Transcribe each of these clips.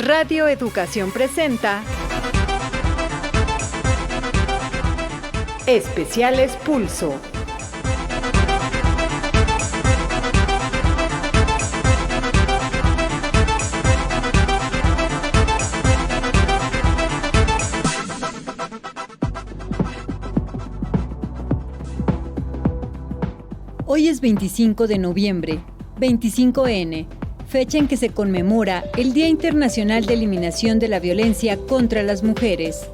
Radio Educación presenta Especiales Pulso. Hoy es 25 de noviembre, 25N, fecha en que se conmemora el Día Internacional de Eliminación de la Violencia contra las Mujeres.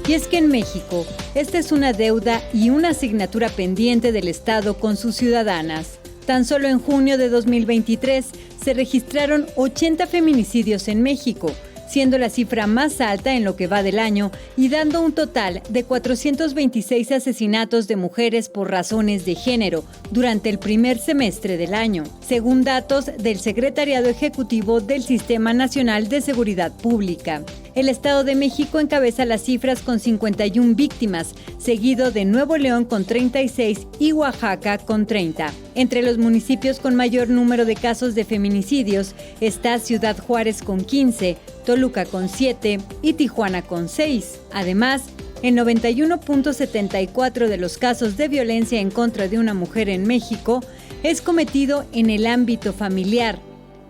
Y es que en México, esta es una deuda y una asignatura pendiente del Estado con sus ciudadanas. Tan solo en junio de 2023 se registraron 80 feminicidios en México, siendo la cifra más alta en lo que va del año y dando un total de 426 asesinatos de mujeres por razones de género durante el primer semestre del año, según datos del Secretariado Ejecutivo del Sistema Nacional de Seguridad Pública. El Estado de México encabeza las cifras con 51 víctimas, seguido de Nuevo León con 36 y Oaxaca con 30. Entre los municipios con mayor número de casos de feminicidios está Ciudad Juárez con 15, Toluca con 7 y Tijuana con 6. Además, el 91.74% de los casos de violencia en contra de una mujer en México es cometido en el ámbito familiar.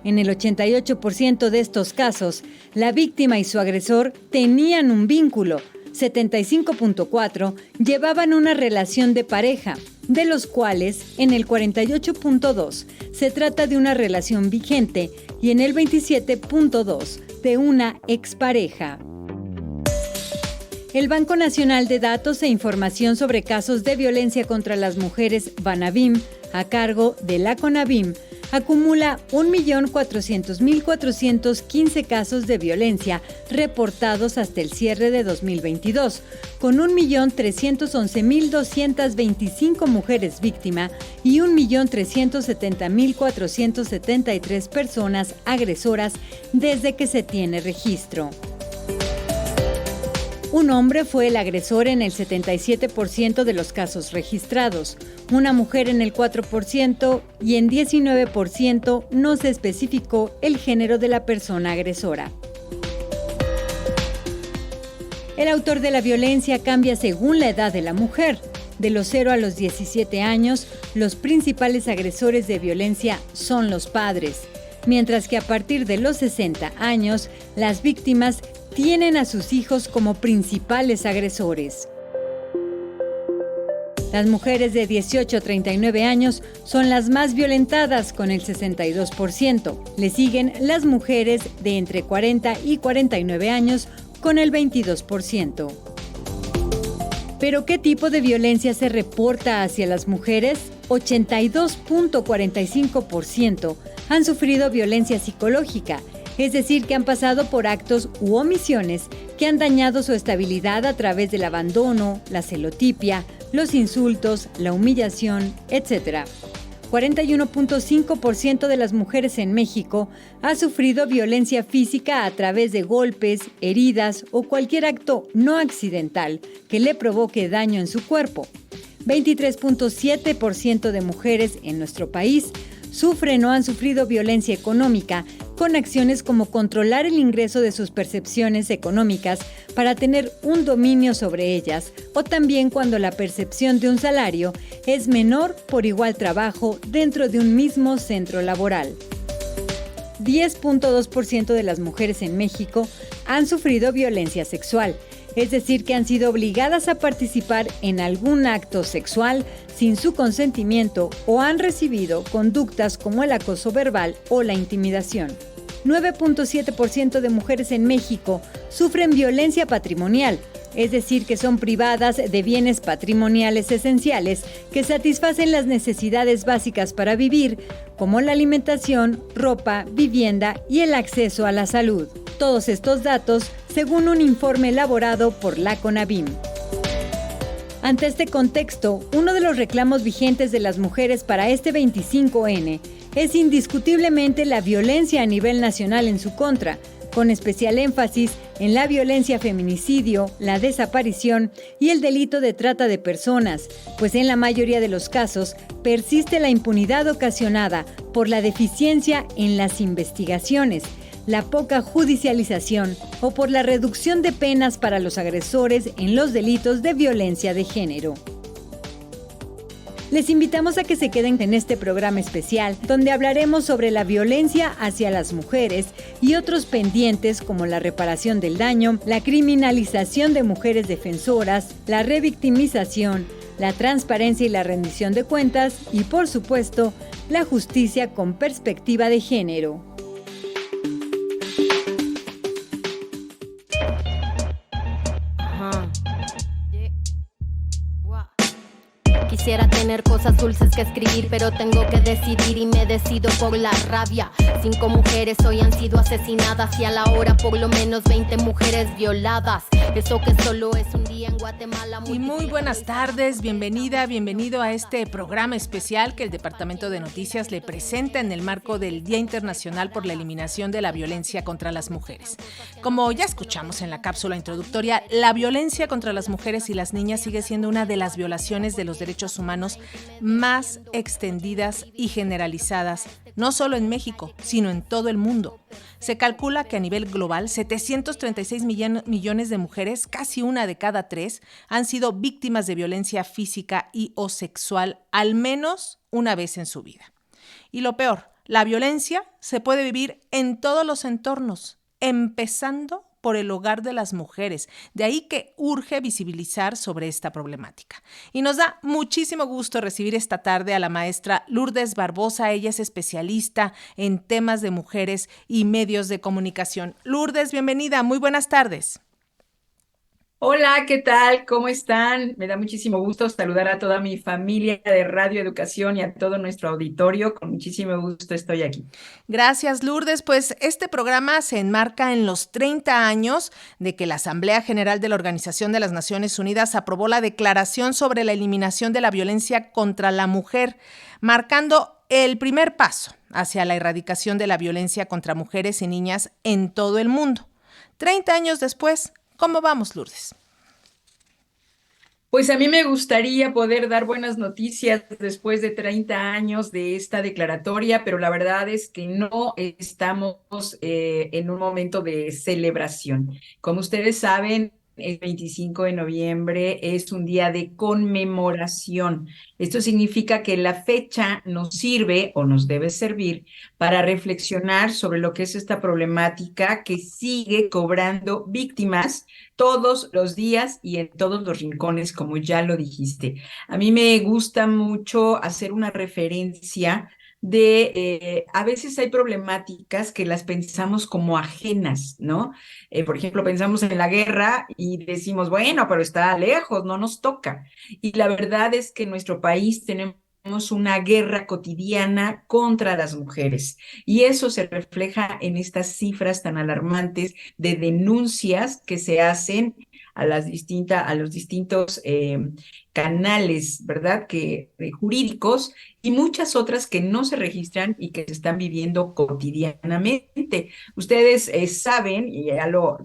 En el 88% de estos casos, la víctima y su agresor tenían un vínculo. 75.4% llevaban una relación de pareja, de los cuales en el 48.2% se trata de una relación vigente y en el 27.2% de una expareja. El Banco Nacional de Datos e Información sobre Casos de Violencia contra las Mujeres, Banabim, a cargo de la CONAVIM, acumula 1.400.415 casos de violencia reportados hasta el cierre de 2022, con 1.311.225 mujeres víctimas y 1.370.473 personas agresoras desde que se tiene registro. Un hombre fue el agresor en el 77% de los casos registrados, una mujer en el 4% y en 19% no se especificó el género de la persona agresora. El autor de la violencia cambia según la edad de la mujer. De los 0 a los 17 años, los principales agresores de violencia son los padres, mientras que a partir de los 60 años, las víctimas tienen a sus hijos como principales agresores. Las mujeres de 18 a 39 años son las más violentadas con el 62%. Le siguen las mujeres de entre 40 y 49 años con el 22%. ¿Pero qué tipo de violencia se reporta hacia las mujeres? 82.45% han sufrido violencia psicológica, es decir, que han pasado por actos u omisiones que han dañado su estabilidad a través del abandono, la celotipia, los insultos, la humillación, etc. 41.5% de las mujeres en México ha sufrido violencia física a través de golpes, heridas o cualquier acto no accidental que le provoque daño en su cuerpo. 23.7% de mujeres en nuestro país sufren o han sufrido violencia económica con acciones como controlar el ingreso de sus percepciones económicas para tener un dominio sobre ellas, o también cuando la percepción de un salario es menor por igual trabajo dentro de un mismo centro laboral. 10.2% de las mujeres en México han sufrido violencia sexual, es decir, que han sido obligadas a participar en algún acto sexual sin su consentimiento o han recibido conductas como el acoso verbal o la intimidación. 9.7% de mujeres en México sufren violencia patrimonial, es decir, que son privadas de bienes patrimoniales esenciales que satisfacen las necesidades básicas para vivir, como la alimentación, ropa, vivienda y el acceso a la salud. Todos estos datos según un informe elaborado por la CONAVIM. Ante este contexto, uno de los reclamos vigentes de las mujeres para este 25N es indiscutiblemente la violencia a nivel nacional en su contra, con especial énfasis en la violencia feminicidio, la desaparición y el delito de trata de personas, pues en la mayoría de los casos persiste la impunidad ocasionada por la deficiencia en las investigaciones, la poca judicialización o por la reducción de penas para los agresores en los delitos de violencia de género. Les invitamos a que se queden en este programa especial, donde hablaremos sobre la violencia hacia las mujeres y otros pendientes como la reparación del daño, la criminalización de mujeres defensoras, la revictimización, la transparencia y la rendición de cuentas y, por supuesto, la justicia con perspectiva de género. Quisiera tener cosas dulces que escribir, pero tengo que decidir y me decido por la rabia. 5 mujeres hoy han sido asesinadas y a la hora por lo menos 20 mujeres violadas. Eso que solo es un día en Guatemala. Y muy buenas tardes, bienvenido a este programa especial que el Departamento de Noticias le presenta en el marco del Día Internacional por la Eliminación de la Violencia contra las Mujeres. Como ya escuchamos en la cápsula introductoria, la violencia contra las mujeres y las niñas sigue siendo una de las violaciones de los derechos humanos más extendidas y generalizadas, no solo en México, sino en todo el mundo. Se calcula que a nivel global, 736 millones de mujeres, casi una de cada 3, han sido víctimas de violencia física y o sexual al menos una vez en su vida. Y lo peor, la violencia se puede vivir en todos los entornos, empezando por el hogar de las mujeres. De ahí que urge visibilizar sobre esta problemática. Y nos da muchísimo gusto recibir esta tarde a la maestra Lourdes Barbosa. Ella es especialista en temas de mujeres y medios de comunicación. Lourdes, bienvenida. Muy buenas tardes. Hola, ¿qué tal? ¿Cómo están? Me da muchísimo gusto saludar a toda mi familia de Radio Educación y a todo nuestro auditorio. Con muchísimo gusto estoy aquí. Gracias, Lourdes. Pues este programa se enmarca en los 30 años de que la Asamblea General de la Organización de las Naciones Unidas aprobó la Declaración sobre la Eliminación de la Violencia contra la Mujer, marcando el primer paso hacia la erradicación de la violencia contra mujeres y niñas en todo el mundo. 30 años después, ¿cómo vamos, Lourdes? Pues a mí me gustaría poder dar buenas noticias después de 30 años de esta declaratoria, pero la verdad es que no estamos en un momento de celebración. Como ustedes saben, el 25 de noviembre es un día de conmemoración. Esto significa que la fecha nos sirve o nos debe servir para reflexionar sobre lo que es esta problemática que sigue cobrando víctimas todos los días y en todos los rincones, como ya lo dijiste. A mí me gusta mucho hacer una referencia de, a veces hay problemáticas que las pensamos como ajenas, ¿no? Por ejemplo, pensamos en la guerra y decimos, bueno, pero está lejos, no nos toca. Y la verdad es que en nuestro país tenemos una guerra cotidiana contra las mujeres. Y eso se refleja en estas cifras tan alarmantes de denuncias que se hacen a los distintos canales, ¿verdad? Jurídicos y muchas otras que no se registran y que se están viviendo cotidianamente. Ustedes saben, y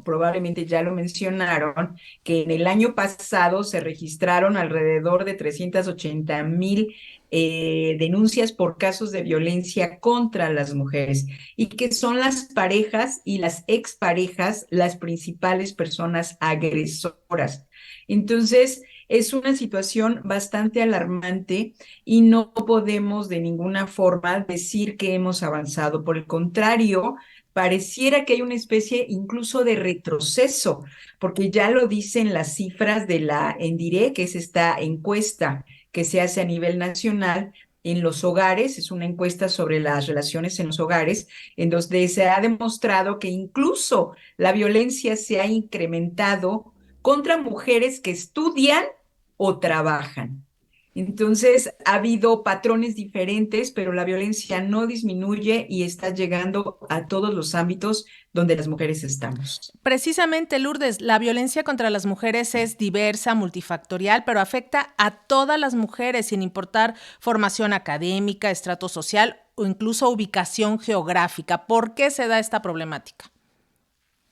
probablemente ya lo mencionaron, que en el año pasado se registraron alrededor de 380,000 denuncias por casos de violencia contra las mujeres y que son las parejas y las exparejas las principales personas agresoras. Entonces, es una situación bastante alarmante y no podemos de ninguna forma decir que hemos avanzado. Por el contrario, pareciera que hay una especie incluso de retroceso, porque ya lo dicen las cifras de la ENDIRE, que es esta encuesta que se hace a nivel nacional en los hogares, es una encuesta sobre las relaciones en los hogares, en donde se ha demostrado que incluso la violencia se ha incrementado contra mujeres que estudian o trabajan. Entonces, ha habido patrones diferentes, pero la violencia no disminuye y está llegando a todos los ámbitos donde las mujeres estamos. Precisamente, Lourdes, la violencia contra las mujeres es diversa, multifactorial, pero afecta a todas las mujeres sin importar formación académica, estrato social o incluso ubicación geográfica. ¿Por qué se da esta problemática?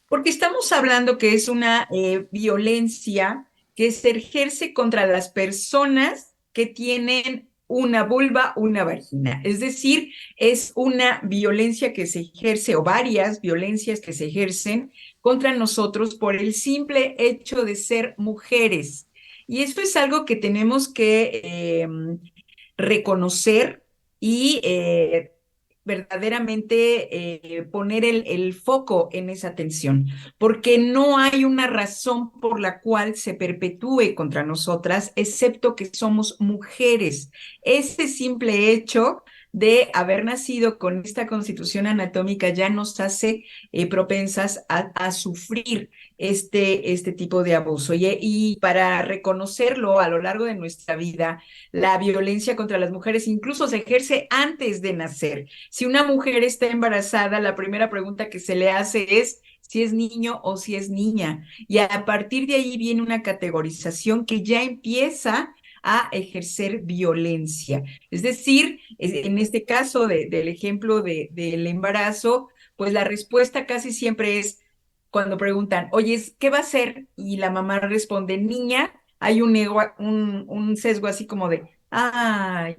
Porque estamos hablando que es una violencia que se ejerce contra las personas que tienen una vulva, una vagina. Es decir, es una violencia que se ejerce o varias violencias que se ejercen contra nosotros por el simple hecho de ser mujeres. Y esto es algo que tenemos que reconocer y verdaderamente poner el foco en esa tensión, porque no hay una razón por la cual se perpetúe contra nosotras, excepto que somos mujeres. Ese simple hecho de haber nacido con esta constitución anatómica ya nos hace propensas a sufrir este tipo de abuso. Y para reconocerlo a lo largo de nuestra vida, la violencia contra las mujeres incluso se ejerce antes de nacer. Si una mujer está embarazada, la primera pregunta que se le hace es si es niño o si es niña. Y a partir de ahí viene una categorización que ya empieza a ejercer violencia. Es decir, en este caso del ejemplo del embarazo, pues la respuesta casi siempre es cuando preguntan, oye, ¿qué va a ser? Y la mamá responde, niña, hay un sesgo así como de, ay,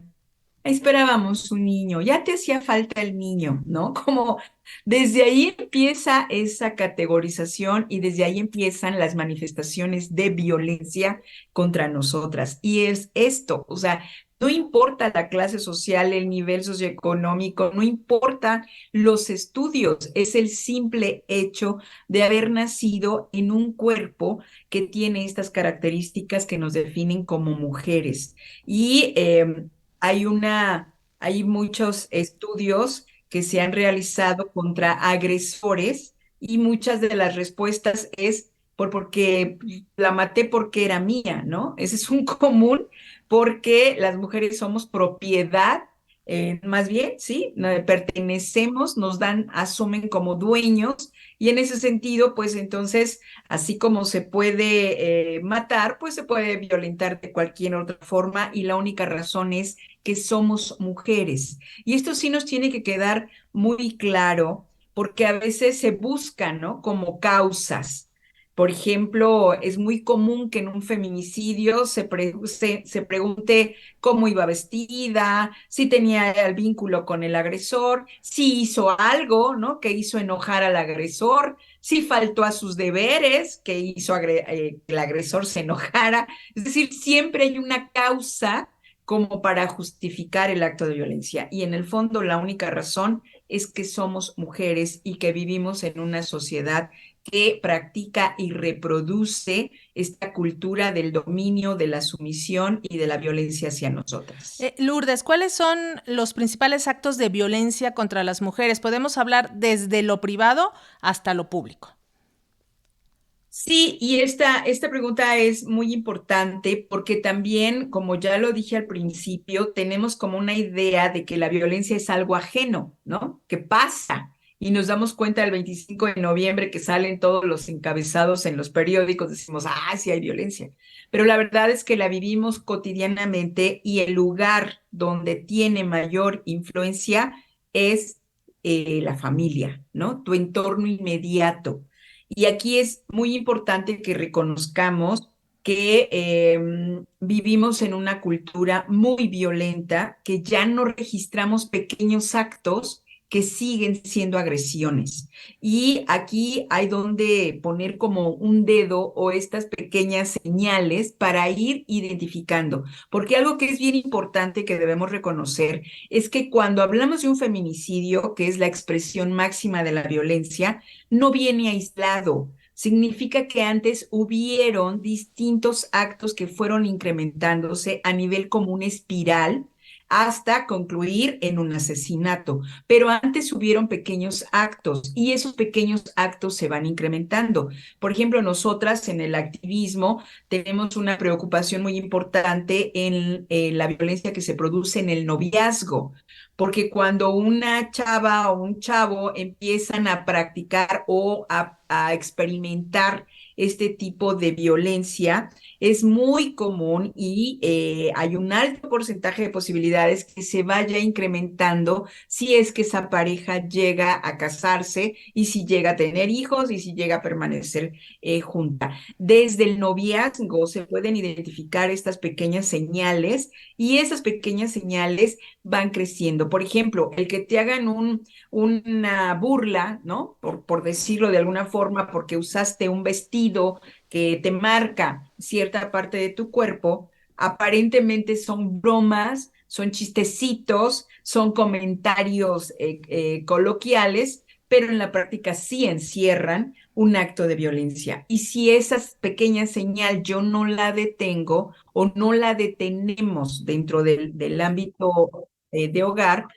esperábamos un niño, ya te hacía falta el niño, ¿no? Como desde ahí empieza esa categorización y desde ahí empiezan las manifestaciones de violencia contra nosotras. Y es esto, o sea, no importa la clase social, el nivel socioeconómico, no importa los estudios, es el simple hecho de haber nacido en un cuerpo que tiene estas características que nos definen como mujeres. Y hay muchos estudios que se han realizado contra agresores y muchas de las respuestas es porque la maté porque era mía, ¿no? Ese es un común porque las mujeres somos propiedad, más bien, sí, pertenecemos, nos dan, asumen como dueños y en ese sentido, pues entonces, así como se puede matar, pues se puede violentar de cualquier otra forma y la única razón es que somos mujeres. Y esto sí nos tiene que quedar muy claro porque a veces se buscan, ¿no? Como causas. Por ejemplo, es muy común que en un feminicidio se pregunte cómo iba vestida, si tenía el vínculo con el agresor, si hizo algo, ¿no? Que hizo enojar al agresor, si faltó a sus deberes, que hizo que el agresor se enojara. Es decir, siempre hay una causa como para justificar el acto de violencia. Y en el fondo la única razón es que somos mujeres y que vivimos en una sociedad que practica y reproduce esta cultura del dominio, de la sumisión y de la violencia hacia nosotras. Lourdes, ¿cuáles son los principales actos de violencia contra las mujeres? Podemos hablar desde lo privado hasta lo público. Sí, y esta pregunta es muy importante porque también, como ya lo dije al principio, tenemos como una idea de que la violencia es algo ajeno, ¿no? Que pasa. Y nos damos cuenta el 25 de noviembre que salen todos los encabezados en los periódicos, decimos, ah, sí hay violencia. Pero la verdad es que la vivimos cotidianamente y el lugar donde tiene mayor influencia es la familia, ¿no? Tu entorno inmediato. Y aquí es muy importante que reconozcamos que vivimos en una cultura muy violenta, que ya no registramos pequeños actos que siguen siendo agresiones. Y aquí hay donde poner como un dedo o estas pequeñas señales para ir identificando. Porque algo que es bien importante que debemos reconocer es que cuando hablamos de un feminicidio, que es la expresión máxima de la violencia, no viene aislado. Significa que antes hubieron distintos actos que fueron incrementándose a nivel como una espiral hasta concluir en un asesinato. Pero antes hubieron pequeños actos y esos pequeños actos se van incrementando. Por ejemplo, nosotras en el activismo tenemos una preocupación muy importante en la violencia que se produce en el noviazgo, porque cuando una chava o un chavo empiezan a practicar o a experimentar este tipo de violencia, es muy común y hay un alto porcentaje de posibilidades que se vaya incrementando si es que esa pareja llega a casarse y si llega a tener hijos y si llega a permanecer junta. Desde el noviazgo se pueden identificar estas pequeñas señales y esas pequeñas señales van creciendo. Por ejemplo, el que te hagan una burla, ¿no? Por decirlo de alguna forma, porque usaste un vestido que te marca cierta parte de tu cuerpo, aparentemente son bromas, son chistecitos, son comentarios coloquiales, pero en la práctica sí encierran un acto de violencia. Y si esa pequeña señal yo no la detengo o no la detenemos dentro del ámbito de hogar,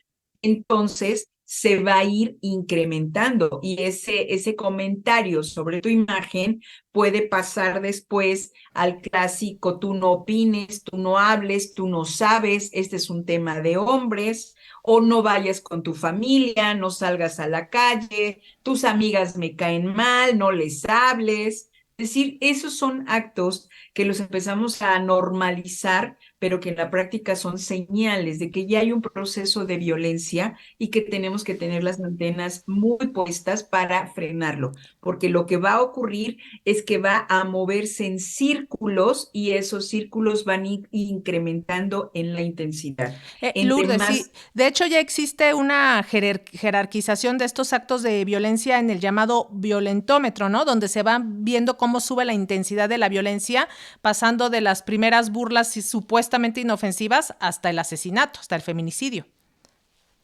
entonces se va a ir incrementando y ese comentario sobre tu imagen puede pasar después al clásico, tú no opines, tú no hables, tú no sabes, este es un tema de hombres, o no vayas con tu familia, no salgas a la calle, tus amigas me caen mal, no les hables. Es decir, esos son actos que los empezamos a normalizar, pero que en la práctica son señales de que ya hay un proceso de violencia y que tenemos que tener las antenas muy puestas para frenarlo, porque lo que va a ocurrir es que va a moverse en círculos y esos círculos van incrementando en la intensidad. Entre Lourdes, sí, más de hecho ya existe una jerarquización de estos actos de violencia en el llamado violentómetro, ¿no? Donde se van viendo cómo sube la intensidad de la violencia, pasando de las primeras burlas supuestamente inofensivas hasta el asesinato, hasta el feminicidio.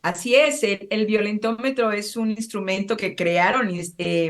Así es, el violentómetro es un instrumento que crearon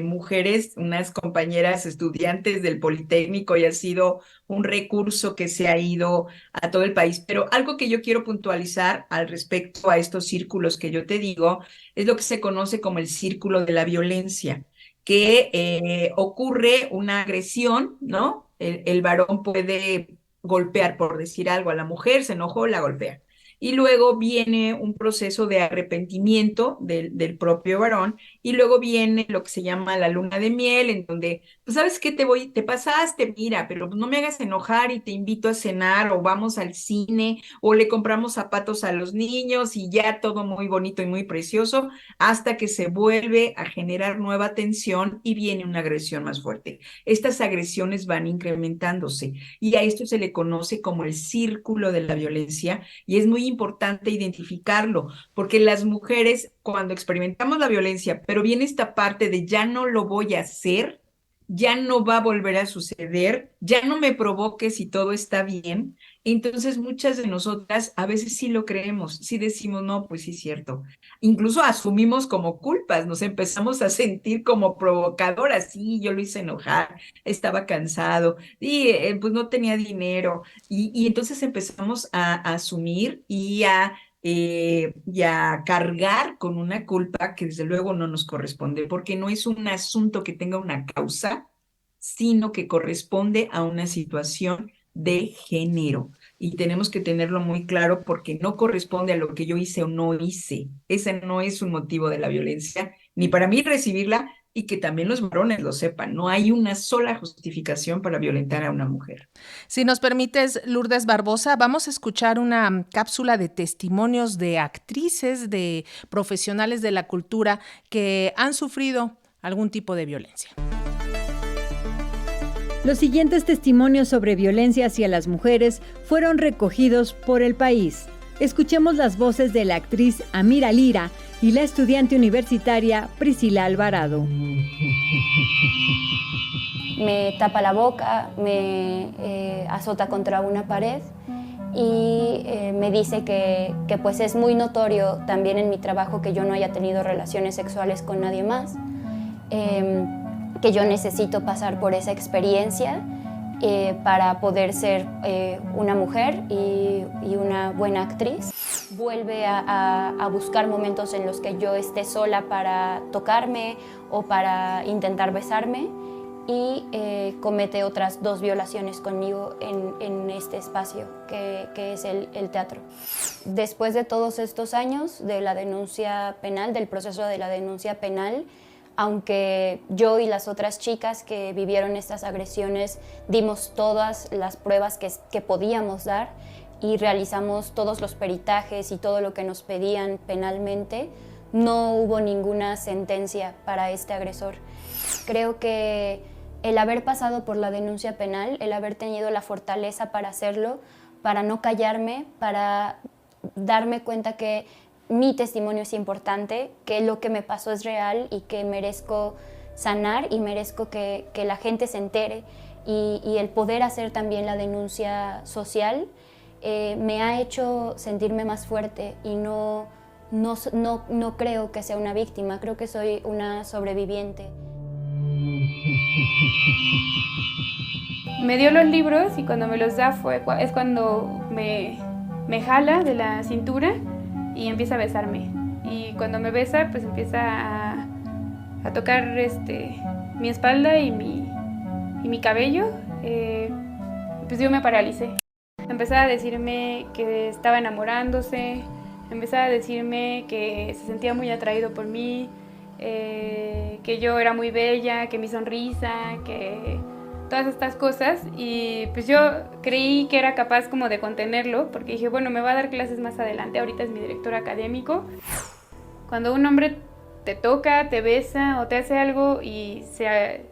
mujeres, unas compañeras estudiantes del Politécnico y ha sido un recurso que se ha ido a todo el país. Pero algo que yo quiero puntualizar al respecto a estos círculos que yo te digo es lo que se conoce como el círculo de la violencia, que ocurre una agresión, ¿no? El varón puede golpear, por decir algo, a la mujer, se enojó, la golpea y luego viene un proceso de arrepentimiento del propio varón, y luego viene lo que se llama la luna de miel, en donde, pues, ¿sabes qué? Te pasaste, mira, pero no me hagas enojar y te invito a cenar, o vamos al cine, o le compramos zapatos a los niños, y ya todo muy bonito y muy precioso, hasta que se vuelve a generar nueva tensión y viene una agresión más fuerte. Estas agresiones van incrementándose, y a esto se le conoce como el círculo de la violencia, y es muy importante identificarlo, porque las mujeres cuando experimentamos la violencia, pero viene esta parte de ya no lo voy a hacer, ya no va a volver a suceder, ya no me provoques y todo está bien, entonces muchas de nosotras a veces sí lo creemos, sí decimos, no, pues sí es cierto. Incluso asumimos como culpas, nos empezamos a sentir como provocadoras, sí, yo lo hice enojar, estaba cansado, y pues no tenía dinero, y entonces empezamos a asumir y a cargar con una culpa que desde luego no nos corresponde, porque no es un asunto que tenga una causa, sino que corresponde a una situación de género. Y tenemos que tenerlo muy claro porque no corresponde a lo que yo hice o no hice. Ese no es un motivo de la violencia, ni para mí recibirla, y que también los varones lo sepan. No hay una sola justificación para violentar a una mujer. Si nos permites, Lourdes Barbosa, vamos a escuchar una cápsula de testimonios de actrices, de profesionales de la cultura que han sufrido algún tipo de violencia. Los siguientes testimonios sobre violencia hacia las mujeres fueron recogidos por El País. Escuchemos las voces de la actriz Amira Lira y la estudiante universitaria Priscila Alvarado. Me tapa la boca, me azota contra una pared y me dice que pues es muy notorio también en mi trabajo que yo no haya tenido relaciones sexuales con nadie más, que yo necesito pasar por esa experiencia para poder ser una mujer y una buena actriz. Vuelve a buscar momentos en los que yo esté sola para tocarme o para intentar besarme y comete otras 2 violaciones conmigo en este espacio que es el teatro. Después de todos estos años de la denuncia penal, del proceso de la denuncia penal, aunque yo y las otras chicas que vivieron estas agresiones dimos todas las pruebas que podíamos dar y realizamos todos los peritajes y todo lo que nos pedían penalmente, no hubo ninguna sentencia para este agresor. Creo que el haber pasado por la denuncia penal, el haber tenido la fortaleza para hacerlo, para no callarme, para darme cuenta que mi testimonio es importante, que lo que me pasó es real y que merezco sanar y merezco que la gente se entere, y el poder hacer también la denuncia social me ha hecho sentirme más fuerte y no creo que sea una víctima, creo que soy una sobreviviente. Me dio los libros y cuando me los da es cuando me jala de la cintura y empieza a besarme. Y cuando me besa, pues empieza a tocar mi espalda y mi cabello. Pues yo me paralicé. Empezaba a decirme que estaba enamorándose, empezaba a decirme que se sentía muy atraído por mí, que yo era muy bella, que mi sonrisa, que todas estas cosas, y pues yo creí que era capaz como de contenerlo, porque dije, bueno, me va a dar clases más adelante, ahorita es mi director académico. Cuando un hombre te toca, te besa o te hace algo y se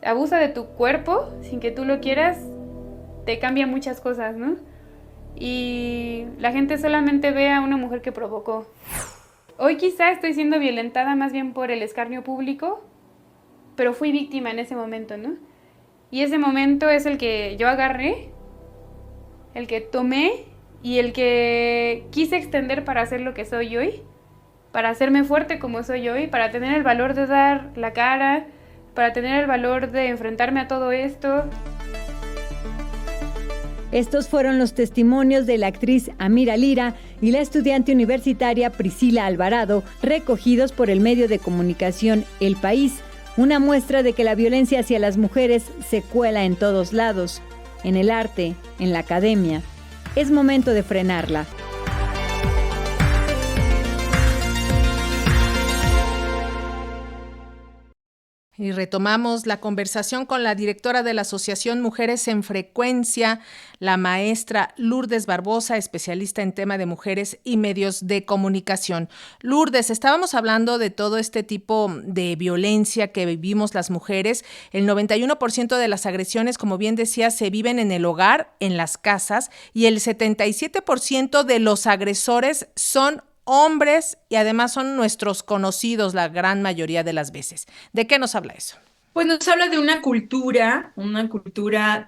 abusa de tu cuerpo sin que tú lo quieras, te cambia muchas cosas, ¿no? Y la gente solamente ve a una mujer que provocó. Hoy quizá estoy siendo violentada más bien por el escarnio público, pero fui víctima en ese momento, ¿no? Y ese momento es el que yo agarré, el que tomé y el que quise extender para hacer lo que soy hoy, para hacerme fuerte como soy hoy, para tener el valor de dar la cara, para tener el valor de enfrentarme a todo esto. Estos fueron los testimonios de la actriz Amira Lira y la estudiante universitaria Priscila Alvarado, recogidos por el medio de comunicación El País, una muestra de que la violencia hacia las mujeres se cuela en todos lados, en el arte, en la academia. Es momento de frenarla. Y retomamos la conversación con la directora de la Asociación Mujeres en Frecuencia, la maestra Lourdes Barbosa, especialista en tema de mujeres y medios de comunicación. Lourdes, estábamos hablando de todo este tipo de violencia que vivimos las mujeres. El 91% de las agresiones, como bien decía, se viven en el hogar, en las casas, y el 77% de los agresores son hombres y además son nuestros conocidos la gran mayoría de las veces. ¿De qué nos habla eso? Pues nos habla de una cultura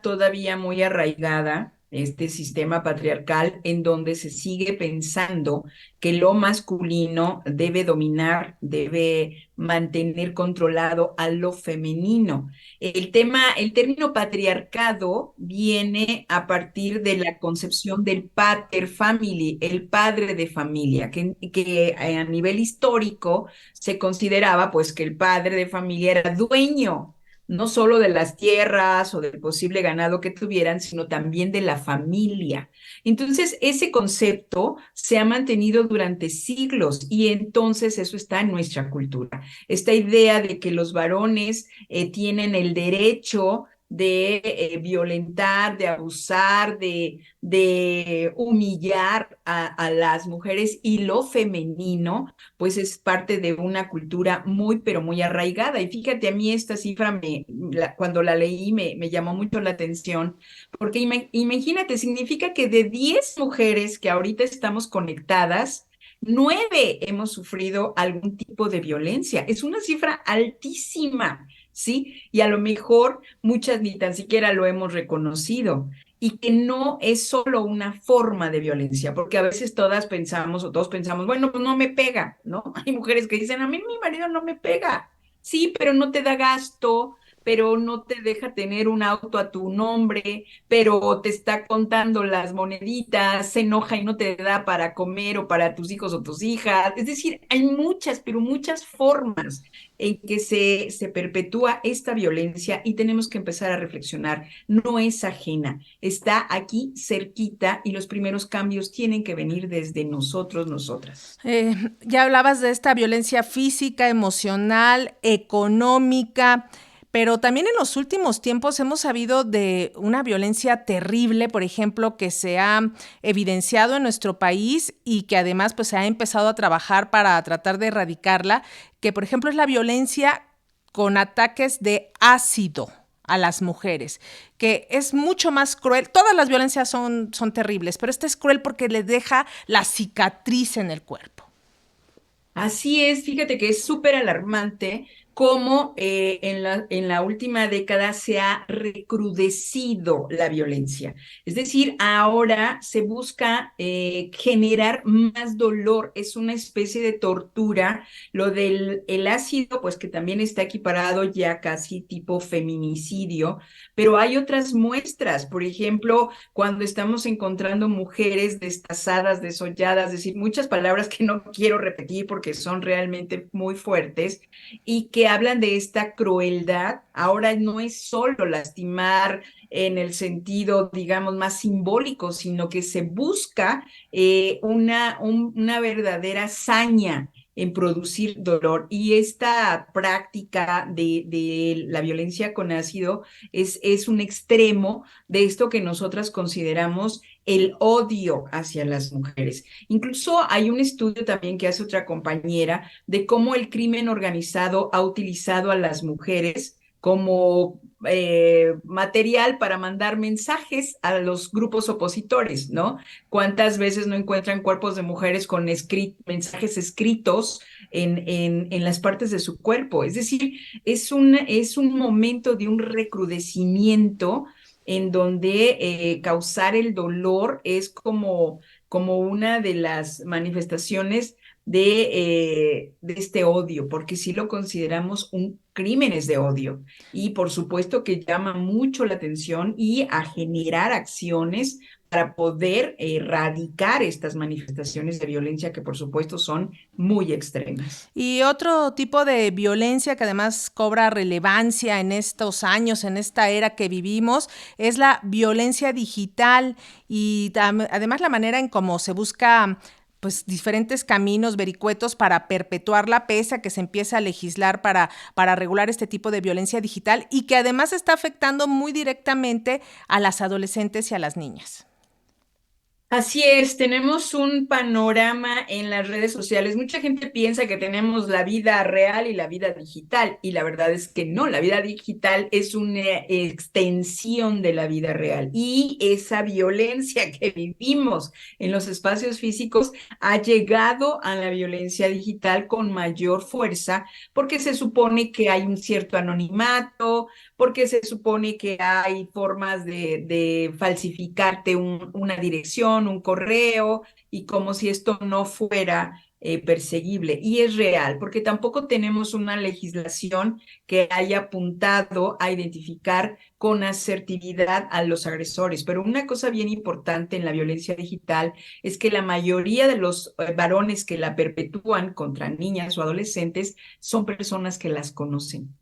todavía muy arraigada, este sistema patriarcal en donde se sigue pensando que lo masculino debe dominar, debe mantener controlado a lo femenino. El término patriarcado viene a partir de la concepción del pater family, el padre de familia, que a nivel histórico se consideraba pues que el padre de familia era dueño no solo de las tierras o del posible ganado que tuvieran, sino también de la familia. Entonces, ese concepto se ha mantenido durante siglos y entonces eso está en nuestra cultura. Esta idea de que los varones tienen el derecho de violentar, de abusar, de humillar a las mujeres, y lo femenino, pues es parte de una cultura muy, pero muy arraigada. Y fíjate, a mí esta cifra, cuando la leí, me llamó mucho la atención, porque imagínate, significa que de 10 mujeres que ahorita estamos conectadas, 9 hemos sufrido algún tipo de violencia. Es una cifra altísima, ¿sí? Y a lo mejor muchas ni tan siquiera lo hemos reconocido. Y que no es solo una forma de violencia, porque a veces todos pensamos, bueno, pues no me pega, ¿no? Hay mujeres que dicen, a mí mi marido no me pega. Sí, pero no te da gasto, pero no te deja tener un auto a tu nombre, pero te está contando las moneditas, se enoja y no te da para comer o para tus hijos o tus hijas. Es decir, hay muchas, pero muchas formas en que se perpetúa esta violencia y tenemos que empezar a reflexionar. No es ajena, está aquí cerquita y los primeros cambios tienen que venir desde nosotros, nosotras. Ya hablabas de esta violencia física, emocional, económica, pero también en los últimos tiempos hemos sabido de una violencia terrible, por ejemplo, que se ha evidenciado en nuestro país y que además pues se ha empezado a trabajar para tratar de erradicarla, que por ejemplo es la violencia con ataques de ácido a las mujeres, que es mucho más cruel. Todas las violencias son terribles, pero esta es cruel porque le deja la cicatriz en el cuerpo. Así es, fíjate que es súper alarmante cómo en la última década se ha recrudecido la violencia. Es decir, ahora se busca generar más dolor, es una especie de tortura. Lo del el ácido, pues que también está equiparado ya casi tipo feminicidio, pero hay otras muestras, por ejemplo, cuando estamos encontrando mujeres destazadas, desolladas, es decir, muchas palabras que no quiero repetir porque son realmente muy fuertes y que hablan de esta crueldad. Ahora no es solo lastimar en el sentido, digamos, más simbólico, sino que se busca una verdadera hazaña en producir dolor. Y esta práctica de la violencia con ácido es un extremo de esto que nosotras consideramos el odio hacia las mujeres. Incluso hay un estudio también que hace otra compañera de cómo el crimen organizado ha utilizado a las mujeres como material para mandar mensajes a los grupos opositores, ¿no? ¿Cuántas veces no encuentran cuerpos de mujeres con mensajes escritos en las partes de su cuerpo? Es decir, es un momento de un recrudecimiento en donde causar el dolor es como una de las manifestaciones de este odio, porque sí lo consideramos un crímenes de odio y por supuesto que llama mucho la atención y a generar acciones para poder erradicar estas manifestaciones de violencia que por supuesto son muy extremas. Y otro tipo de violencia que además cobra relevancia en estos años, en esta era que vivimos, es la violencia digital y además la manera en cómo se busca pues diferentes caminos vericuetos para perpetuarla, pese a que se empieza a legislar para regular este tipo de violencia digital y que además está afectando muy directamente a las adolescentes y a las niñas. Así es, tenemos un panorama en las redes sociales. Mucha gente piensa que tenemos la vida real y la vida digital, y la verdad es que no, la vida digital es una extensión de la vida real. Y esa violencia que vivimos en los espacios físicos ha llegado a la violencia digital con mayor fuerza, porque se supone que hay un cierto anonimato, porque se supone que hay formas de falsificarte una dirección, un correo, y como si esto no fuera perseguible. Y es real, porque tampoco tenemos una legislación que haya apuntado a identificar con asertividad a los agresores. Pero una cosa bien importante en la violencia digital es que la mayoría de los varones que la perpetúan contra niñas o adolescentes son personas que las conocen.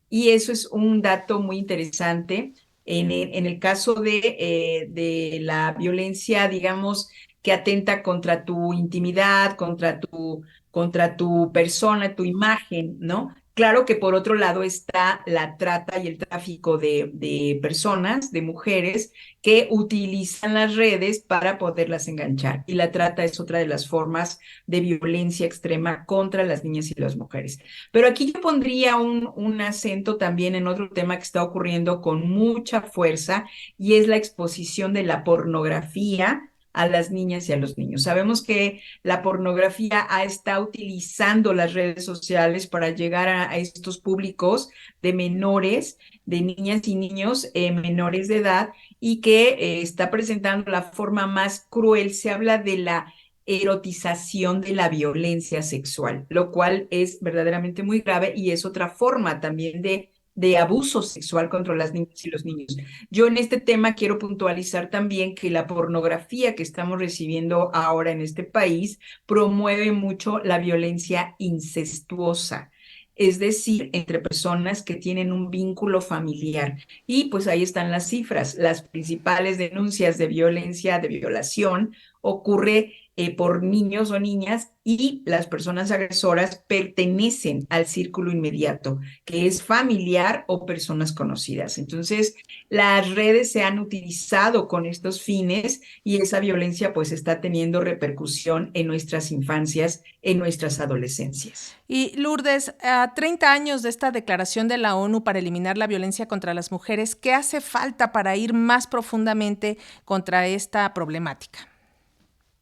Y eso es un dato muy interesante. En el caso de la violencia, digamos, que atenta contra tu intimidad, contra tu persona, tu imagen, ¿no? Claro que por otro lado está la trata y el tráfico de personas, de mujeres, que utilizan las redes para poderlas enganchar. Y la trata es otra de las formas de violencia extrema contra las niñas y las mujeres. Pero aquí yo pondría un acento también en otro tema que está ocurriendo con mucha fuerza y es la exposición de la pornografía a las niñas y a los niños. Sabemos que la pornografía está utilizando las redes sociales para llegar a estos públicos de menores, de niñas y niños menores de edad y que está presentando la forma más cruel. Se habla de la erotización de la violencia sexual, lo cual es verdaderamente muy grave y es otra forma también de de abuso sexual contra las niñas y los niños. Yo en este tema quiero puntualizar también que la pornografía que estamos recibiendo ahora en este país promueve mucho la violencia incestuosa, es decir, entre personas que tienen un vínculo familiar. Y pues ahí están las cifras. Las principales denuncias de violencia, de violación, ocurre por niños o niñas, y las personas agresoras pertenecen al círculo inmediato, que es familiar o personas conocidas. Entonces, las redes se han utilizado con estos fines y esa violencia pues está teniendo repercusión en nuestras infancias, en nuestras adolescencias. Y Lourdes, a 30 años de esta declaración de la ONU para eliminar la violencia contra las mujeres, ¿qué hace falta para ir más profundamente contra esta problemática?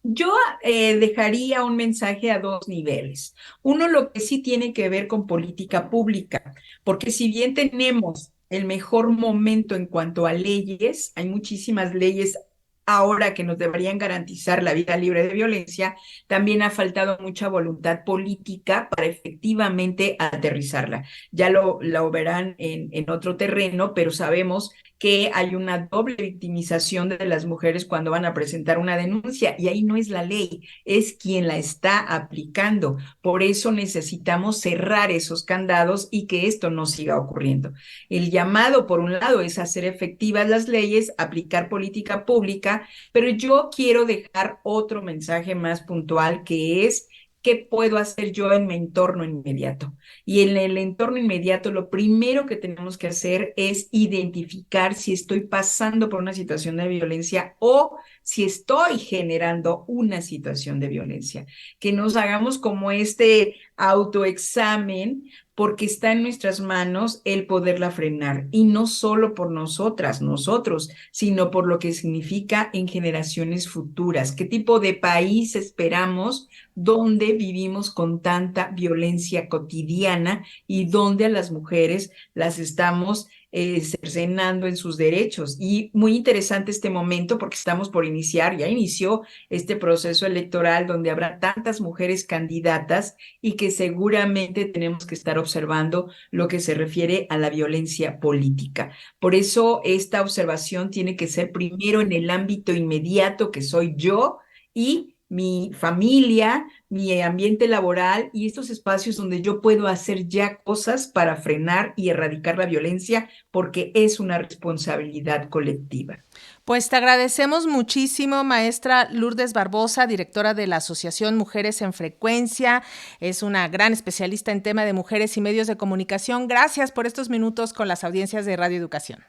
Yo dejaría un mensaje a dos niveles. Uno, lo que sí tiene que ver con política pública, porque si bien tenemos el mejor momento en cuanto a leyes, hay muchísimas leyes ahora que nos deberían garantizar la vida libre de violencia, también ha faltado mucha voluntad política para efectivamente aterrizarla. Ya lo verán en otro terreno, pero sabemos que hay una doble victimización de las mujeres cuando van a presentar una denuncia, y ahí no es la ley, es quien la está aplicando. Por eso necesitamos cerrar esos candados y que esto no siga ocurriendo. El llamado, por un lado, es hacer efectivas las leyes, aplicar política pública, pero yo quiero dejar otro mensaje más puntual, que es: ¿qué puedo hacer yo en mi entorno inmediato? Y en el entorno inmediato, lo primero que tenemos que hacer es identificar si estoy pasando por una situación de violencia o si estoy generando una situación de violencia. Que nos hagamos como este autoexamen, porque está en nuestras manos el poderla frenar, y no solo por nosotros, sino por lo que significa en generaciones futuras. ¿Qué tipo de país esperamos donde vivimos con tanta violencia cotidiana y donde a las mujeres las estamos cercenando en sus derechos? Y muy interesante este momento, porque estamos por iniciar, ya inició este proceso electoral donde habrá tantas mujeres candidatas, y que seguramente tenemos que estar observando lo que se refiere a la violencia política. Por eso esta observación tiene que ser primero en el ámbito inmediato, que soy yo y mi familia, mi ambiente laboral, y estos espacios donde yo puedo hacer ya cosas para frenar y erradicar la violencia, porque es una responsabilidad colectiva. Pues te agradecemos muchísimo, maestra Lourdes Barbosa, directora de la Asociación Mujeres en Frecuencia. Es una gran especialista en tema de mujeres y medios de comunicación. Gracias por estos minutos con las audiencias de Radio Educación.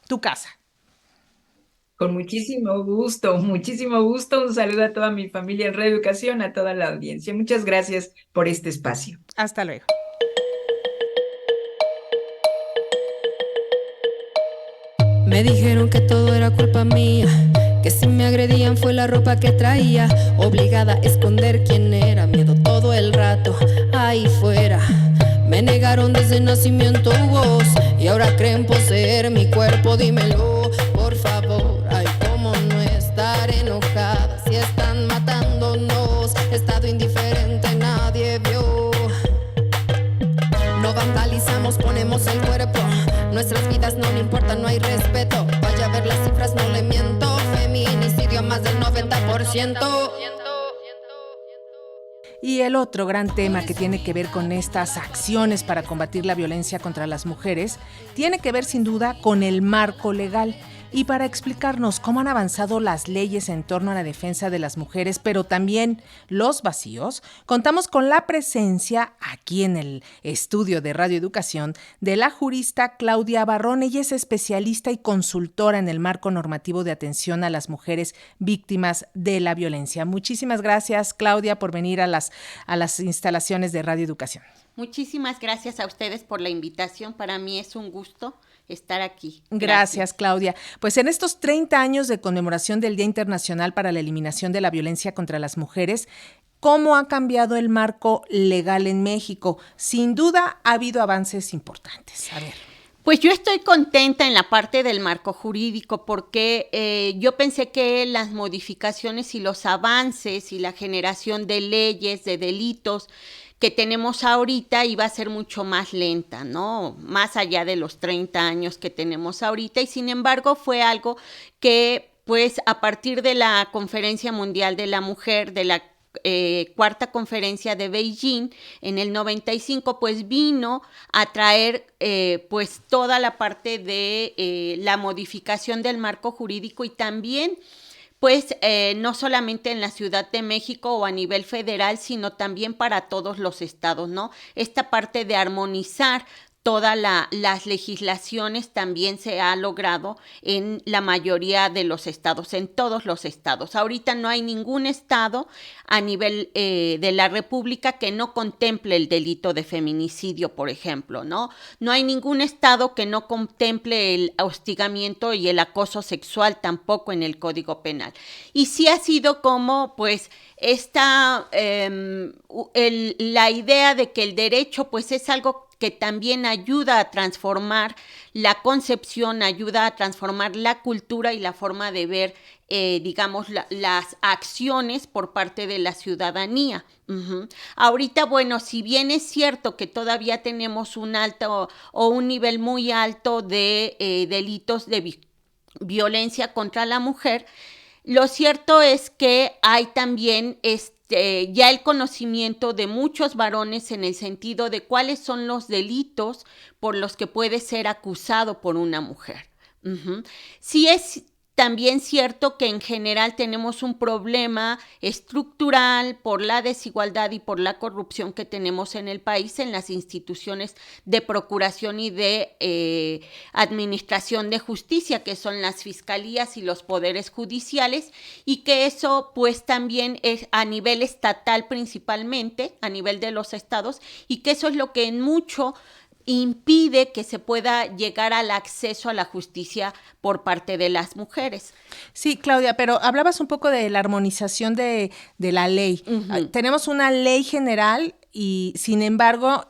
Tu casa. Con muchísimo gusto, muchísimo gusto. Un saludo a toda mi familia en Radio Educación, a toda la audiencia. Muchas gracias por este espacio. Hasta luego. Me dijeron que todo era culpa mía, que si me agredían fue la ropa que traía, obligada a esconder quién era, miedo todo el rato ahí fuera. Me negaron desde nacimiento voz y ahora creen poseer mi cuerpo. Dímelo, por favor, ay, cómo no estar enojada si están matándonos. He estado indiferente, nadie vio. No vandalizamos, ponemos el cuerpo. Nuestras vidas no le importan, no hay respeto. Vaya a ver las cifras, no le miento. Feminicidio más del 90%. Y el otro gran tema que tiene que ver con estas acciones para combatir la violencia contra las mujeres tiene que ver sin duda con el marco legal. Y para explicarnos cómo han avanzado las leyes en torno a la defensa de las mujeres, pero también los vacíos, contamos con la presencia aquí en el estudio de Radio Educación de la jurista Claudia Barrón. Ella es especialista y consultora en el marco normativo de atención a las mujeres víctimas de la violencia. Muchísimas gracias, Claudia, por venir a las instalaciones de Radio Educación. Muchísimas gracias a ustedes por la invitación. Para mí es un gusto estar aquí. Gracias, Claudia. Pues en estos 30 años de conmemoración del Día Internacional para la Eliminación de la Violencia contra las Mujeres, ¿cómo ha cambiado el marco legal en México? Sin duda ha habido avances importantes. A ver. Pues yo estoy contenta en la parte del marco jurídico porque yo pensé que las modificaciones y los avances y la generación de leyes, de delitos, que tenemos ahorita iba a ser mucho más lenta, ¿no? Más allá de los 30 años que tenemos ahorita, y sin embargo fue algo que, pues, a partir de la Conferencia Mundial de la Mujer, de la cuarta conferencia de Beijing en el 95, pues vino a traer pues toda la parte de la modificación del marco jurídico, y también pues no solamente en la Ciudad de México o a nivel federal, sino también para todos los estados, ¿no? Esta parte de armonizar todas las legislaciones también se ha logrado en la mayoría de los estados, en todos los estados. Ahorita no hay ningún estado a nivel de la República que no contemple el delito de feminicidio, por ejemplo, ¿no? No hay ningún estado que no contemple el hostigamiento y el acoso sexual tampoco en el Código Penal. Y sí ha sido como, pues, la idea de que el derecho, pues, es algo que también ayuda a transformar la concepción, ayuda a transformar la cultura y la forma de ver, digamos, las acciones por parte de la ciudadanía. Uh-huh. Ahorita, bueno, si bien es cierto que todavía tenemos un alto o un nivel muy alto de delitos de violencia contra la mujer, lo cierto es que hay también ya el conocimiento de muchos varones en el sentido de cuáles son los delitos por los que puede ser acusado por una mujer. Uh-huh. Sí es también cierto que en general tenemos un problema estructural por la desigualdad y por la corrupción que tenemos en el país en las instituciones de procuración y de administración de justicia, que son las fiscalías y los poderes judiciales, y que eso pues también es a nivel estatal principalmente, a nivel de los estados, y que eso es lo que en mucho impide que se pueda llegar al acceso a la justicia por parte de las mujeres. Sí, Claudia, pero hablabas un poco de la armonización de la ley. Uh-huh. Tenemos una ley general y, sin embargo,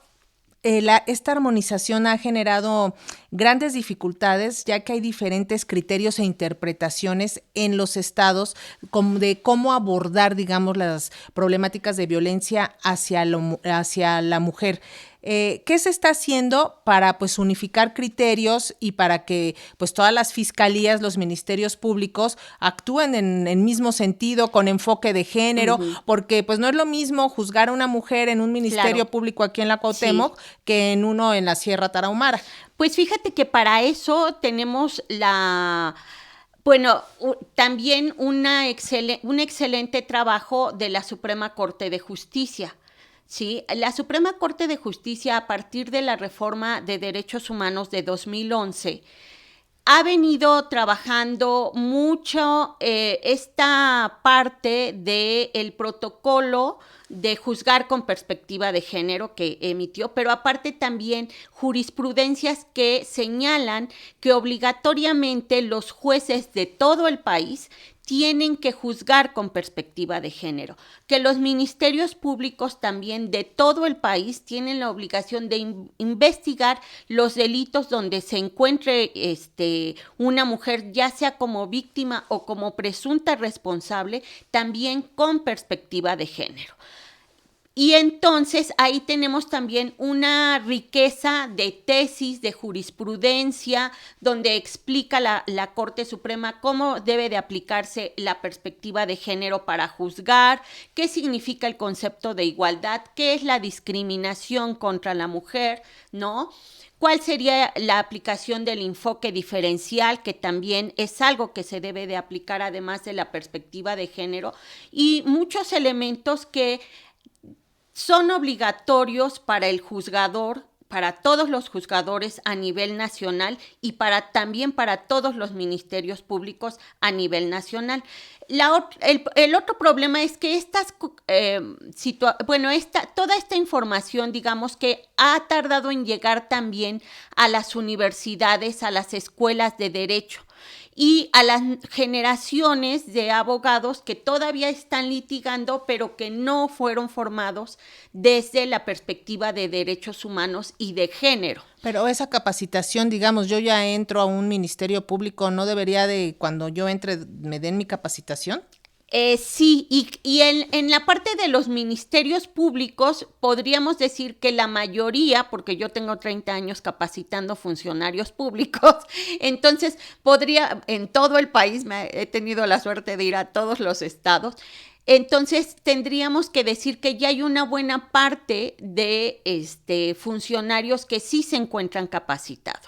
esta armonización ha generado grandes dificultades, ya que hay diferentes criterios e interpretaciones en los estados de cómo abordar, digamos, las problemáticas de violencia hacia la mujer. ¿Qué se está haciendo para, pues, unificar criterios y para que, pues, todas las fiscalías, los ministerios públicos actúen en el mismo sentido, con enfoque de género? Uh-huh. Porque, pues, no es lo mismo juzgar a una mujer en un ministerio público aquí en la Cuauhtémoc, sí, que en uno en la Sierra Tarahumara. Pues fíjate que para eso tenemos también un excelente trabajo de la Suprema Corte de Justicia. Sí, la Suprema Corte de Justicia, a partir de la reforma de derechos humanos de 2011, ha venido trabajando mucho esta parte del protocolo de juzgar con perspectiva de género que emitió, pero aparte también jurisprudencias que señalan que obligatoriamente los jueces de todo el país tienen que juzgar con perspectiva de género, que los ministerios públicos también de todo el país tienen la obligación de investigar los delitos donde se encuentre una mujer, ya sea como víctima o como presunta responsable, también con perspectiva de género. Y entonces ahí tenemos también una riqueza de tesis, de jurisprudencia, donde explica la Corte Suprema cómo debe de aplicarse la perspectiva de género para juzgar, qué significa el concepto de igualdad, qué es la discriminación contra la mujer, ¿no? ¿Cuál sería la aplicación del enfoque diferencial, que también es algo que se debe de aplicar además de la perspectiva de género? Y muchos elementos que son obligatorios para el juzgador, para todos los juzgadores a nivel nacional y también para todos los ministerios públicos a nivel nacional. El otro problema es que toda esta información, digamos, que ha tardado en llegar también a las universidades, a las escuelas de derecho y a las generaciones de abogados que todavía están litigando, pero que no fueron formados desde la perspectiva de derechos humanos y de género. Pero esa capacitación, digamos, yo ya entro a un ministerio público, ¿no debería de, cuando yo entre, me den mi capacitación? Sí, y en la parte de los ministerios públicos podríamos decir que la mayoría, porque yo tengo 30 años capacitando funcionarios públicos, entonces en todo el país, he tenido la suerte de ir a todos los estados, entonces tendríamos que decir que ya hay una buena parte de funcionarios que sí se encuentran capacitados.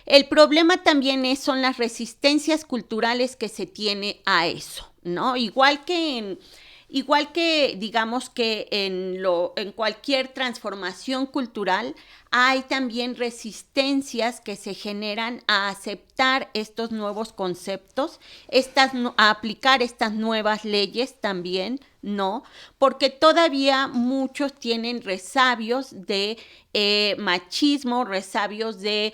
El problema también son las resistencias culturales que se tiene a eso, ¿no? Igual que digamos que en cualquier transformación cultural hay también resistencias que se generan a aceptar estos nuevos conceptos, a aplicar estas nuevas leyes también, ¿no? Porque todavía muchos tienen resabios de machismo, resabios de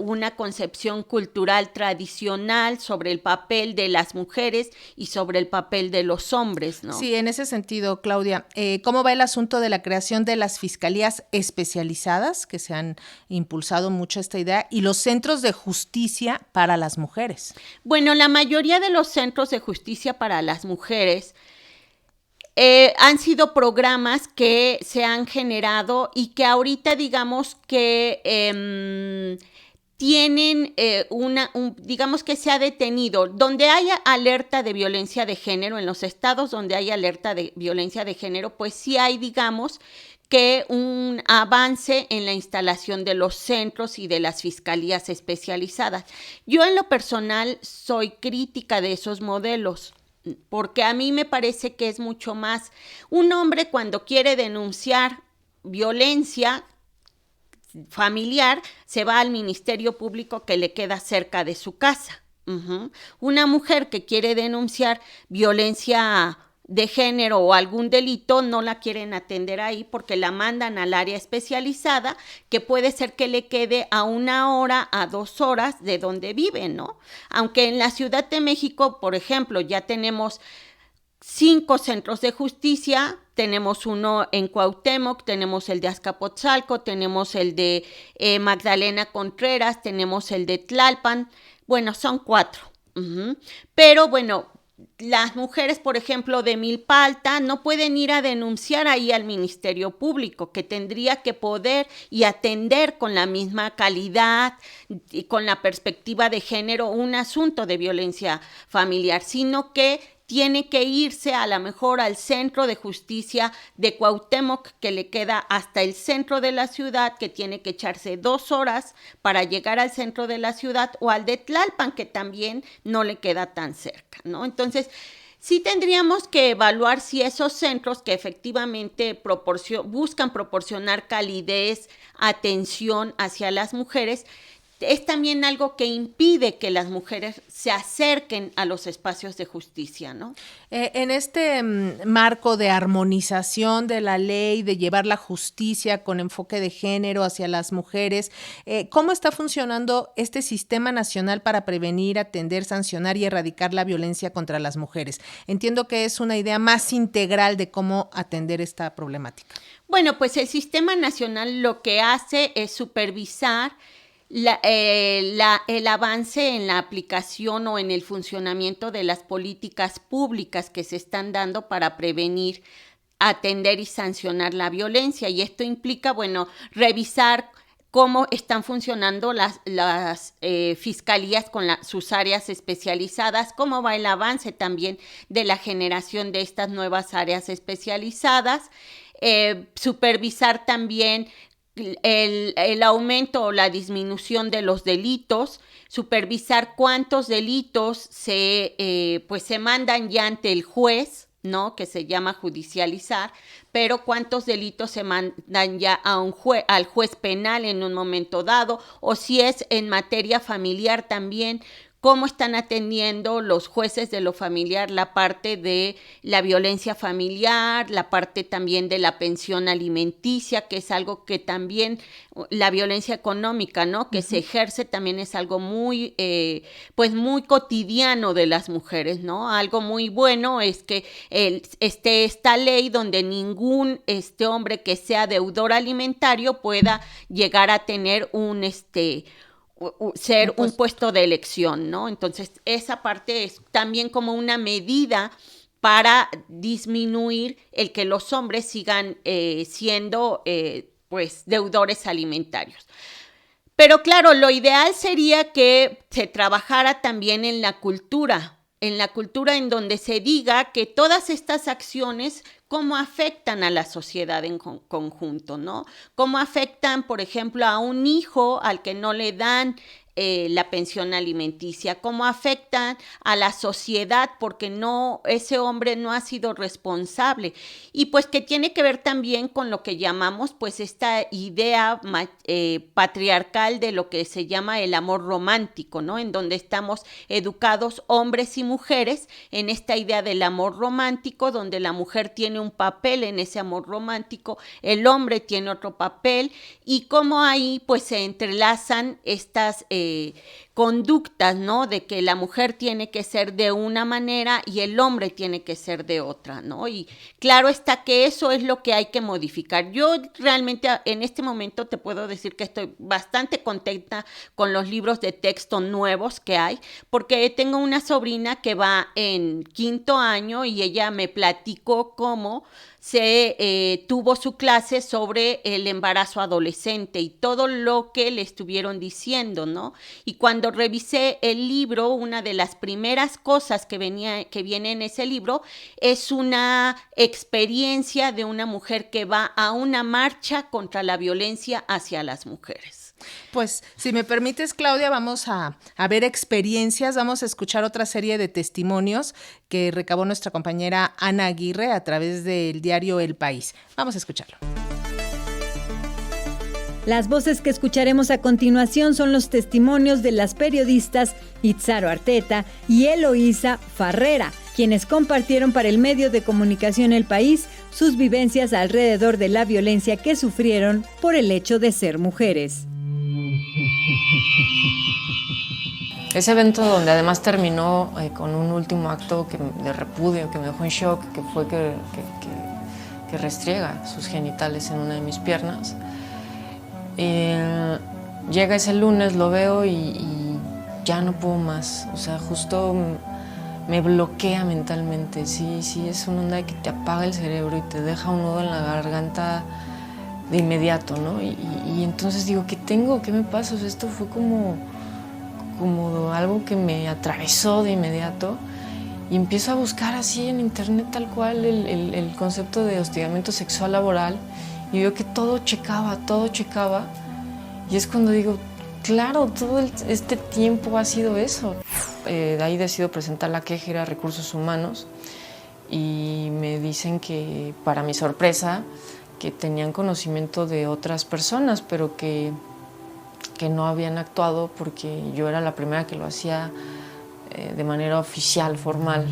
una concepción cultural tradicional sobre el papel de las mujeres y sobre el papel de los hombres, ¿no? Sí, en ese sentido, Claudia, ¿cómo va el asunto de la creación de las fiscalías especializadas, que se han impulsado mucho esta idea, y los centros de justicia para las mujeres? Bueno, la mayoría de los centros de justicia para las mujeres han sido programas que se han generado y que ahorita digamos que tienen digamos que se ha detenido. Donde haya alerta de violencia de género, en los estados donde hay alerta de violencia de género, pues sí hay, digamos, que un avance en la instalación de los centros y de las fiscalías especializadas. Yo en lo personal soy crítica de esos modelos, porque a mí me parece que es mucho más un hombre cuando quiere denunciar violencia familiar, se va al Ministerio Público que le queda cerca de su casa. Una mujer que quiere denunciar violencia de género o algún delito, no la quieren atender ahí porque la mandan al área especializada, que puede ser que le quede a 1 hora, a 2 horas de donde vive, ¿no? Aunque en la Ciudad de México, por ejemplo, ya tenemos 5 centros de justicia, tenemos uno en Cuauhtémoc, tenemos el de Azcapotzalco, tenemos el de Magdalena Contreras, tenemos el de Tlalpan, bueno, son 4. Pero bueno, las mujeres, por ejemplo, de Milpa Alta no pueden ir a denunciar ahí al Ministerio Público, que tendría que poder y atender con la misma calidad y con la perspectiva de género un asunto de violencia familiar, sino que tiene que irse a lo mejor al centro de justicia de Cuauhtémoc, que le queda hasta el centro de la ciudad, que tiene que echarse 2 horas para llegar al centro de la ciudad, o al de Tlalpan, que también no le queda tan cerca, ¿no? Entonces, sí tendríamos que evaluar si esos centros que efectivamente buscan proporcionar calidez, atención hacia las mujeres, es también algo que impide que las mujeres se acerquen a los espacios de justicia, ¿no? En este marco de armonización de la ley, de llevar la justicia con enfoque de género hacia las mujeres, ¿cómo está funcionando este Sistema Nacional para prevenir, atender, sancionar y erradicar la violencia contra las mujeres? Entiendo que es una idea más integral de cómo atender esta problemática. Bueno, pues el Sistema Nacional lo que hace es supervisar el avance en la aplicación o en el funcionamiento de las políticas públicas que se están dando para prevenir, atender y sancionar la violencia. Y esto implica, bueno, revisar cómo están funcionando las fiscalías con sus áreas especializadas, cómo va el avance también de la generación de estas nuevas áreas especializadas, supervisar también el aumento o la disminución de los delitos, supervisar cuántos delitos se mandan ya ante el juez, ¿no? Que se llama judicializar, pero cuántos delitos se mandan ya al juez penal en un momento dado, o si es en materia familiar también, cómo están atendiendo los jueces de lo familiar la parte de la violencia familiar, la parte también de la pensión alimenticia, que es algo que también, la violencia económica, ¿no? Que se ejerce también es algo muy, muy cotidiano de las mujeres, ¿no? Algo muy bueno es que esté esta ley donde ningún hombre que sea deudor alimentario pueda llegar a tener un puesto de elección, ¿no? Entonces, esa parte es también como una medida para disminuir el que los hombres sigan siendo pues deudores alimentarios. Pero claro, lo ideal sería que se trabajara también en la cultura en donde se diga que todas estas acciones cómo afectan a la sociedad en conjunto, ¿no? Cómo afectan, por ejemplo, a un hijo al que no le dan la pensión alimenticia, cómo afectan a la sociedad porque ese hombre no ha sido responsable, y pues que tiene que ver también con lo que llamamos pues esta idea patriarcal de lo que se llama el amor romántico, ¿no? En donde estamos educados hombres y mujeres en esta idea del amor romántico, donde la mujer tiene un papel en ese amor romántico, el hombre tiene otro papel, y cómo ahí pues se entrelazan estas conductas, ¿no? De que la mujer tiene que ser de una manera y el hombre tiene que ser de otra, ¿no? Y claro está que eso es lo que hay que modificar. Yo realmente en este momento te puedo decir que estoy bastante contenta con los libros de texto nuevos que hay, porque tengo una sobrina que va en 5º año y ella me platicó cómo se tuvo su clase sobre el embarazo adolescente y todo lo que le estuvieron diciendo, ¿no? Y cuando revisé el libro, una de las primeras cosas que viene en ese libro es una experiencia de una mujer que va a una marcha contra la violencia hacia las mujeres. Pues, si me permites, Claudia, vamos a ver experiencias, vamos a escuchar otra serie de testimonios que recabó nuestra compañera Ana Aguirre a través del diario El País. Vamos a escucharlo. Las voces que escucharemos a continuación son los testimonios de las periodistas Itzaro Arteta y Eloísa Farrera, quienes compartieron para el medio de comunicación El País sus vivencias alrededor de la violencia que sufrieron por el hecho de ser mujeres. Ese evento donde además terminó con un último acto de repudio que me dejó en shock, que fue que restriega sus genitales en una de mis piernas. Llega ese lunes, lo veo y ya no puedo más. O sea, justo me bloquea mentalmente. Sí, es una onda que te apaga el cerebro y te deja un nudo en la garganta de inmediato, ¿no? Y entonces digo, ¿qué tengo? ¿Qué me pasa? O sea, esto fue como algo que me atravesó de inmediato, y empiezo a buscar así en internet tal cual el concepto de hostigamiento sexual laboral, y veo que todo checaba, y es cuando digo, claro, todo este tiempo ha sido eso. De ahí decido presentar la queja a Recursos Humanos, y me dicen que, para mi sorpresa, que tenían conocimiento de otras personas, pero que no habían actuado porque yo era la primera que lo hacía de manera oficial, formal.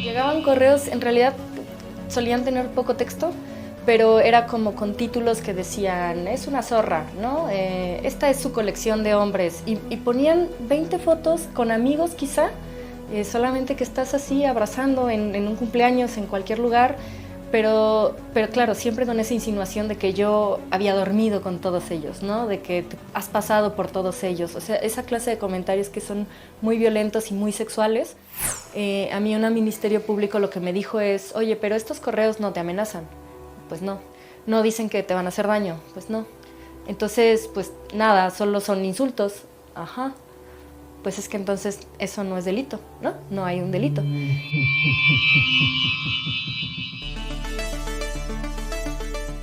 Llegaban correos, en realidad solían tener poco texto, pero era como con títulos que decían, es una zorra, ¿no? Esta es su colección de hombres. Y ponían 20 fotos con amigos quizá, solamente que estás así abrazando en un cumpleaños, en cualquier lugar, pero claro, siempre con esa insinuación de que yo había dormido con todos ellos, ¿no? De que has pasado por todos ellos. O sea, esa clase de comentarios que son muy violentos y muy sexuales. A mí un ministerio público lo que me dijo es, oye, pero estos correos no te amenazan. Pues no. No dicen que te van a hacer daño. Pues no. Entonces, pues nada, solo son insultos. Ajá. Pues es que entonces eso no es delito, ¿no? No hay un delito.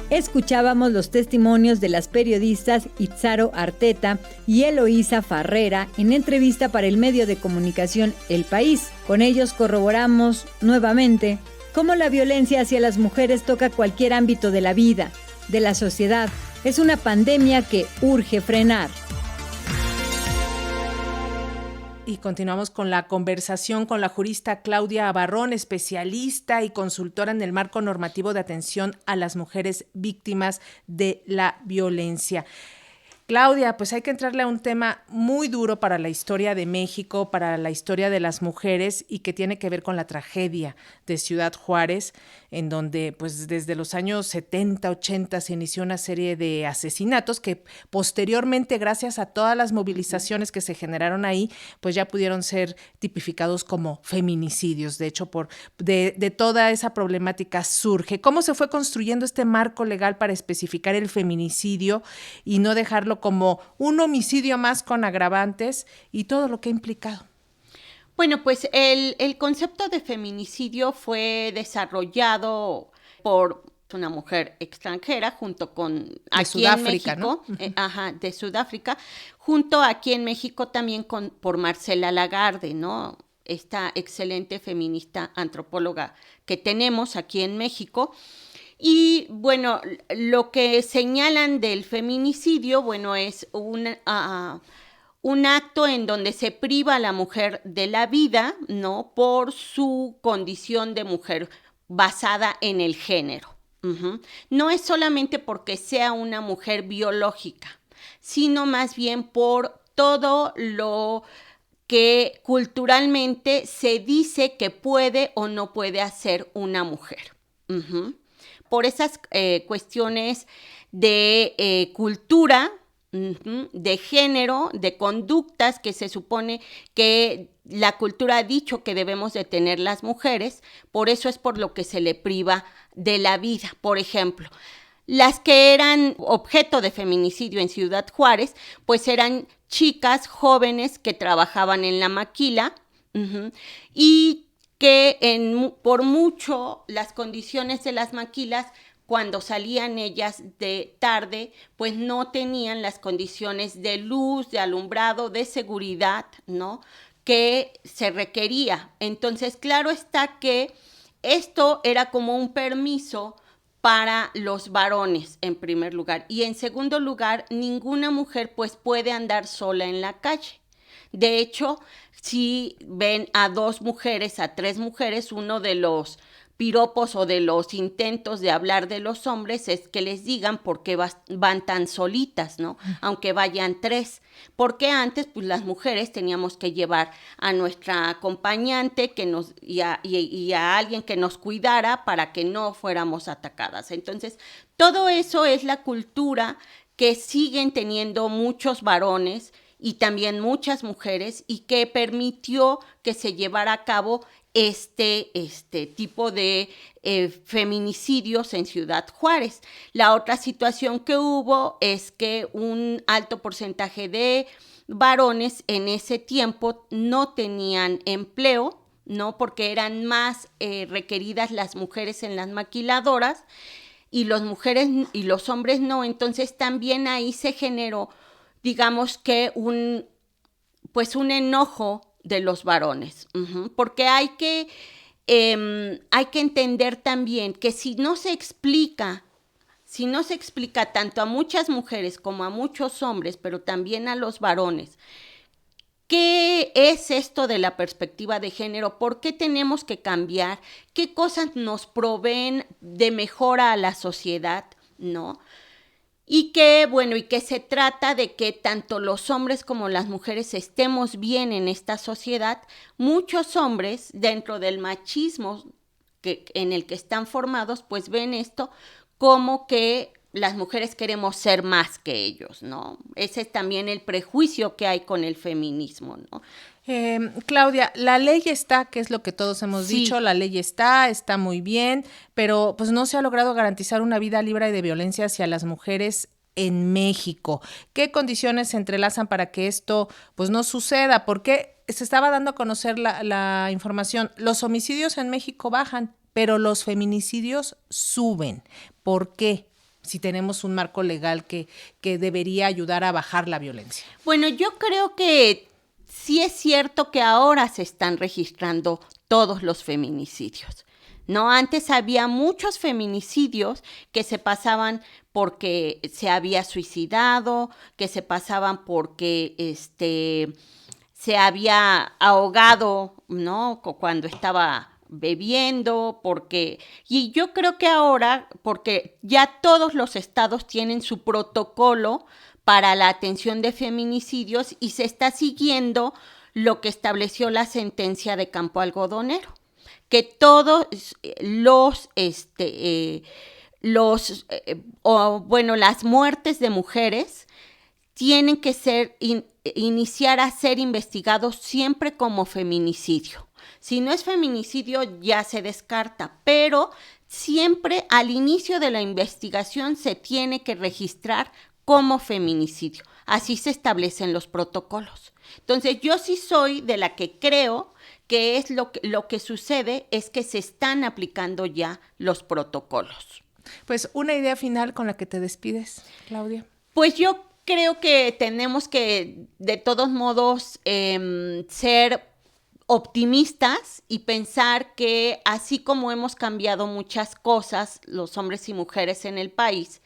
Escuchábamos los testimonios de las periodistas Itzaro Arteta y Eloísa Farrera en entrevista para el medio de comunicación El País. Con ellos corroboramos nuevamente cómo la violencia hacia las mujeres toca cualquier ámbito de la vida, de la sociedad. Es una pandemia que urge frenar. Y continuamos con la conversación con la jurista Claudia Abarrón, especialista y consultora en el marco normativo de atención a las mujeres víctimas de la violencia. Claudia, pues hay que entrarle a un tema muy duro para la historia de México, para la historia de las mujeres y que tiene que ver con la tragedia de Ciudad Juárez, en donde pues desde los años 70, 80 se inició una serie de asesinatos que posteriormente, gracias a todas las movilizaciones que se generaron ahí, pues ya pudieron ser tipificados como feminicidios. De hecho, de toda esa problemática surge. ¿Cómo se fue construyendo este marco legal para especificar el feminicidio y no dejarlo como un homicidio más con agravantes y todo lo que ha implicado? Bueno, pues el concepto de feminicidio fue desarrollado por una mujer extranjera junto con aquí en México, ¿no? De Sudáfrica, junto aquí en México también por Marcela Lagarde, ¿no? Esta excelente feminista antropóloga que tenemos aquí en México. Y bueno, lo que señalan del feminicidio, bueno, es un acto en donde se priva a la mujer de la vida, ¿no? Por su condición de mujer basada en el género. No es solamente porque sea una mujer biológica, sino más bien por todo lo que culturalmente se dice que puede o no puede hacer una mujer. Por esas cuestiones de cultura, de género, de conductas que se supone que la cultura ha dicho que debemos de tener las mujeres, por eso es por lo que se le priva de la vida. Por ejemplo, las que eran objeto de feminicidio en Ciudad Juárez, pues eran chicas jóvenes que trabajaban en la maquila y que por mucho las condiciones de las maquilas, cuando salían ellas de tarde, pues no tenían las condiciones de luz, de alumbrado, de seguridad, ¿no?, que se requería. Entonces, claro está que esto era como un permiso para los varones, en primer lugar. Y en segundo lugar, ninguna mujer pues puede andar sola en la calle. De hecho, si ven a 2 mujeres, a 3 mujeres, uno de los piropos o de los intentos de hablar de los hombres es que les digan por qué van tan solitas, ¿no? Aunque vayan 3. Porque antes, pues las mujeres teníamos que llevar a nuestra acompañante y a alguien que nos cuidara para que no fuéramos atacadas. Entonces, todo eso es la cultura que siguen teniendo muchos varones y también muchas mujeres y que permitió que se llevara a cabo este tipo de feminicidios en Ciudad Juárez. La otra situación que hubo es que un alto porcentaje de varones en ese tiempo no tenían empleo, ¿no? Porque eran más requeridas las mujeres en las maquiladoras y los hombres no. Entonces también ahí se generó, digamos que un enojo de los varones, porque hay que entender también que si no se explica tanto a muchas mujeres como a muchos hombres, pero también a los varones, ¿qué es esto de la perspectiva de género? ¿Por qué tenemos que cambiar? ¿Qué cosas nos proveen de mejora a la sociedad? ¿No? Y que se trata de que tanto los hombres como las mujeres estemos bien en esta sociedad. Muchos hombres, dentro del machismo en el que están formados, pues ven esto como que las mujeres queremos ser más que ellos, ¿no? Ese es también el prejuicio que hay con el feminismo, ¿no? Claudia, la ley está, que es lo que todos hemos dicho, la ley está muy bien, pero pues no se ha logrado garantizar una vida libre de violencia hacia las mujeres en México. ¿Qué condiciones se entrelazan para que esto pues no suceda? Porque se estaba dando a conocer la información, los homicidios en México bajan, pero los feminicidios suben. ¿Por qué? Si tenemos un marco legal que debería ayudar a bajar la violencia. Bueno, yo creo que sí es cierto que ahora se están registrando todos los feminicidios, ¿no? Antes había muchos feminicidios que se pasaban porque se había suicidado, que se pasaban porque se había ahogado, ¿no? Cuando estaba bebiendo, y yo creo que ahora, porque ya todos los estados tienen su protocolo para la atención de feminicidios y se está siguiendo lo que estableció la sentencia de Campo Algodonero, que todos las muertes de mujeres tienen que iniciar a ser investigados siempre como feminicidio. Si no es feminicidio, ya se descarta, pero siempre al inicio de la investigación se tiene que registrar como feminicidio. Así se establecen los protocolos. Entonces, yo sí soy de la que creo que es lo que sucede es que se están aplicando ya los protocolos. Pues una idea final con la que te despides, Claudia. Pues yo creo que tenemos que, de todos modos, ser optimistas y pensar que así como hemos cambiado muchas cosas, los hombres y mujeres en el país,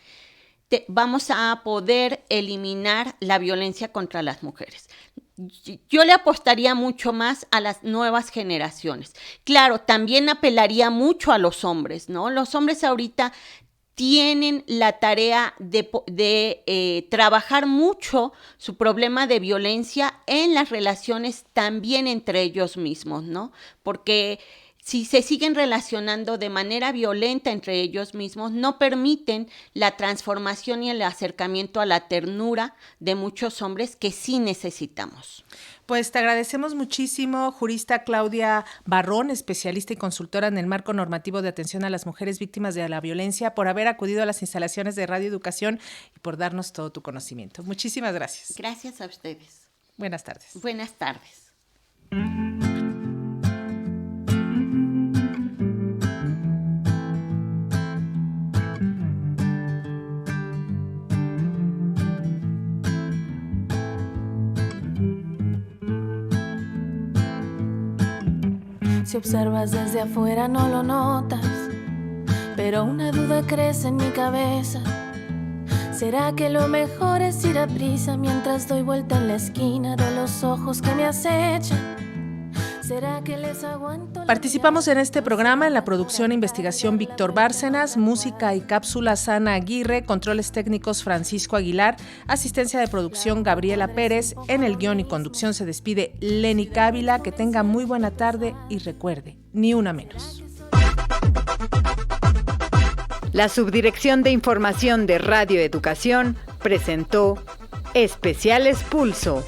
vamos a poder eliminar la violencia contra las mujeres. Yo le apostaría mucho más a las nuevas generaciones. Claro, también apelaría mucho a los hombres, ¿no? Los hombres ahorita tienen la tarea de trabajar mucho su problema de violencia en las relaciones también entre ellos mismos, ¿no? Porque si se siguen relacionando de manera violenta entre ellos mismos, no permiten la transformación y el acercamiento a la ternura de muchos hombres que sí necesitamos. Pues te agradecemos muchísimo, jurista Claudia Barrón, especialista y consultora en el marco normativo de atención a las mujeres víctimas de la violencia, por haber acudido a las instalaciones de Radio Educación y por darnos todo tu conocimiento. Muchísimas gracias. Gracias a ustedes. Buenas tardes. Buenas tardes. Si observas desde afuera no lo notas, pero una duda crece en mi cabeza. ¿Será que lo mejor es ir a prisa mientras doy vuelta en la esquina de los ojos que me acechan? ¿Será que les aguanto? Participamos en este programa en la producción e investigación Víctor Bárcenas, música y cápsulas Ana Aguirre, controles técnicos Francisco Aguilar, asistencia de producción Gabriela Pérez, en el guión y conducción se despide Lenny Cávila. Que tenga muy buena tarde y recuerde, ni una menos. La Subdirección de Información de Radio Educación presentó Especiales Pulso.